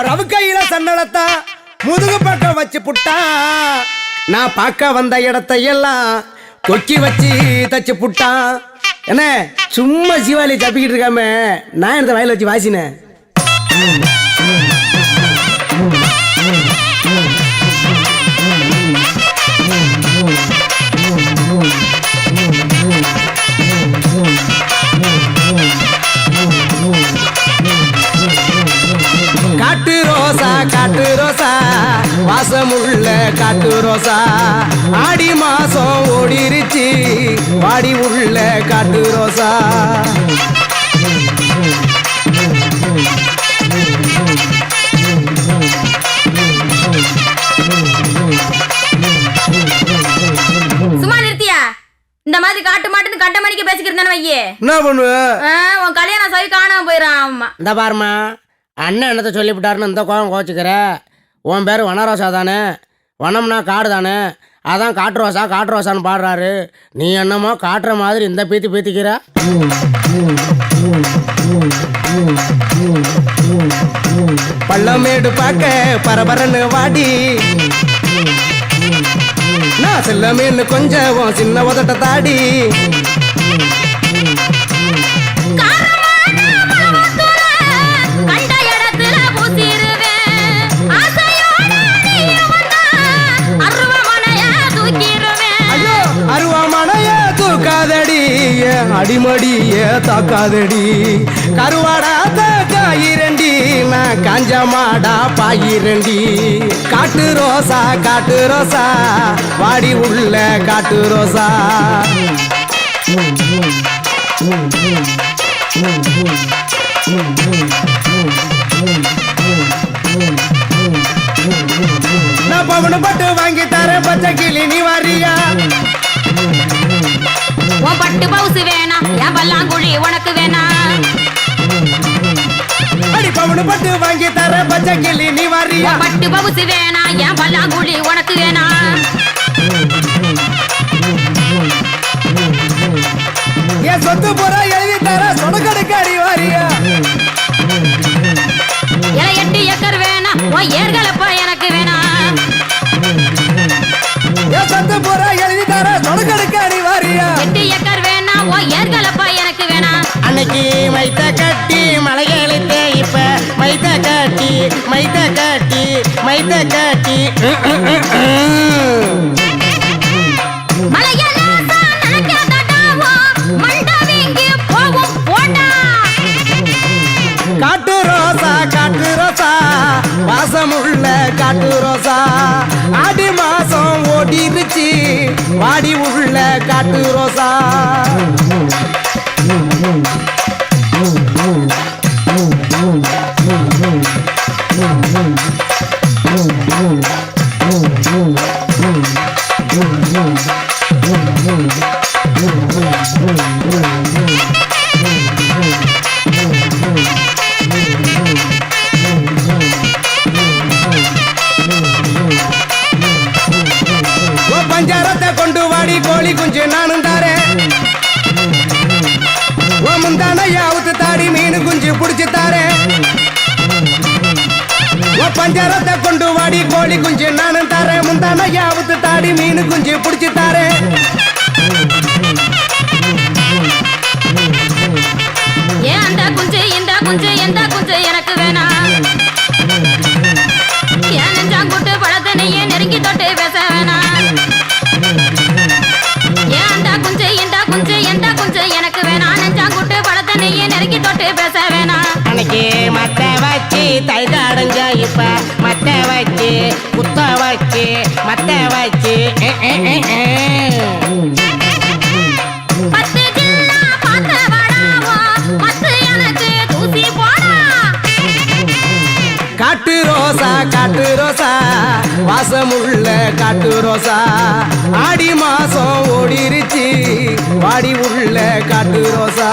ரவு கையில சன்னலத்தா முதுகு பக்கம் வச்சு புட்டா நான் பார்க்க வந்த இடத்தை எல்லாம் கொக்கி வச்சு தச்சு புட்டான். என்ன சும்மா சிவாலி தப்பிக்கிட்டு இருக்காம நான் இந்த வயல வச்சு வாசினேன். காட்டு ரோசா காட்டு ரோசா வாசமுள்ள காட்டு ரோசா ஆடி மாசம் ஓடிருச்சு வாடி உள்ள காட்டு ரோசா. சும்மா நிறுத்தியா? இந்த மாதிரி காட்டு மாட்டுன்னு கட்ட மணிக்கு பேசிக்கிறேன் வையே. என்ன பண்ணுவ? உன் கல்யாணம் சவி காணாம போயிடான். ஆமா இந்த பாருமா, அண்ணன் என்னத்த சொல்லிவிட்டாருன்னு இந்த கோவம் கோச்சுக்கிற. உன் பேர் வனரோசா தானே, வனம்னா காடு தானே, அதான் காட்டு ரோசா காட்டு ரோசான்னு பாடுறாரு. நீ என்னமோ காட்டுற மாதிரி இந்த பீத்தி பீத்திக்கிற. பள்ளமேடு பார்க்க பரபரன்னு வாடி, நான் செல்லமேன்னு கொஞ்சம் சின்ன உதட்ட தாடி. தூக்காதடி அடிமடிய தாக்காதடி, கருவாடாத காயிரண்டி நான் காஞ்ச மாடா பாயிரண்டி. காட்டு ரோசா காட்டு ரோசா வாடி உள்ள காட்டு ரோசா. நான் பவனு பட்டு வாங்கி தர பச்சை கிளி நீ வாரியா? உன் பட்டு பவுசு வேணா, என் பல்லாங்குழி உனக்கு வேணா. அடி பவனு பட்டு வாங்கி தர பச்சை கிளி நீ வாரியா? பட்டு பவுசு வேணா, என் பல்லாங்குழி உனக்கு வேணா. என் சொத்து போற எழுதி தர சொடக்கடுக்கு அடி வாரியா? 8 ஏக்கர் வேணா, உன் ஏர்களப்பா எனக்கு வேணா. என் சொத்து போற எழுதி தர சொடக்கடுக்கு அடி வாரியா? 8 ஏக்கர் வேணா, உன் ஏர்களப்பா எனக்கு வேணா. அன்னைக்கு மைத்த கட்டி மலைகளுக்கு இப்ப மைத்த கட்டி மைத்த கட்டி மைத்த கட்டி. காட்டு ரோசா காட்டு ரோசா வாசமுள்ள காட்டு ரோசா ஆடி மாசம் ஓடிருச்சு வாடி உள்ள காட்டு ரோசா. பஞ்சாரத்தை கொண்டு வாடி கோழி குஞ்சு நானும் தாரேன். முந்தானையாவுத்து தாடி மீன் குஞ்சு புடிச்சு தாரேன். பஞ்சாரத்தை கொண்டு வாடி கோழி குஞ்சு நானும் தாரேன். முந்தானையாவுத்து தாடி மீன் குஞ்சு புடிச்சு தாரேன். ஏன் அந்த குஞ்சு இந்த குஞ்சு எந்த குஞ்சு எனக்கு வேணா. ஏன் நெஞ்சாங்குட்டு பழத்தனையே நெருங்கி தொட்டு பேச வேணா. ஏன் அந்த குஞ்சு இந்த குஞ்சு எந்த குஞ்சு எனக்கு வேணா. நெஞ்சாங்குட்டு பழத்தனையே நெருங்கி தொட்டு பேச வேணா. அன்னைக்கு மத்த வச்சு தைத அடைஞ்ச இப்ப மத்த வச்சு குத்த வச்சு மத்த வச்சு. காட்டு ரோசா காட்டு ரோசா வாசமுள்ள காட்டு ரோசா ஆடி மாசம் ஓடிருச்சு வாடி உள்ள காட்டு ரோசா.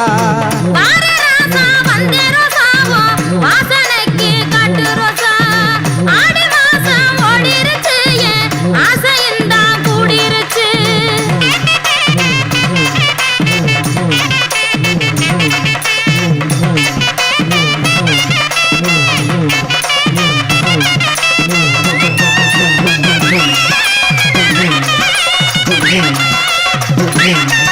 வாசனைக்கு காட்டு ரோசா ஆடி மாசம் ஓடிருச்சு ஆசையும் தான் கூடிருச்சு. Dream.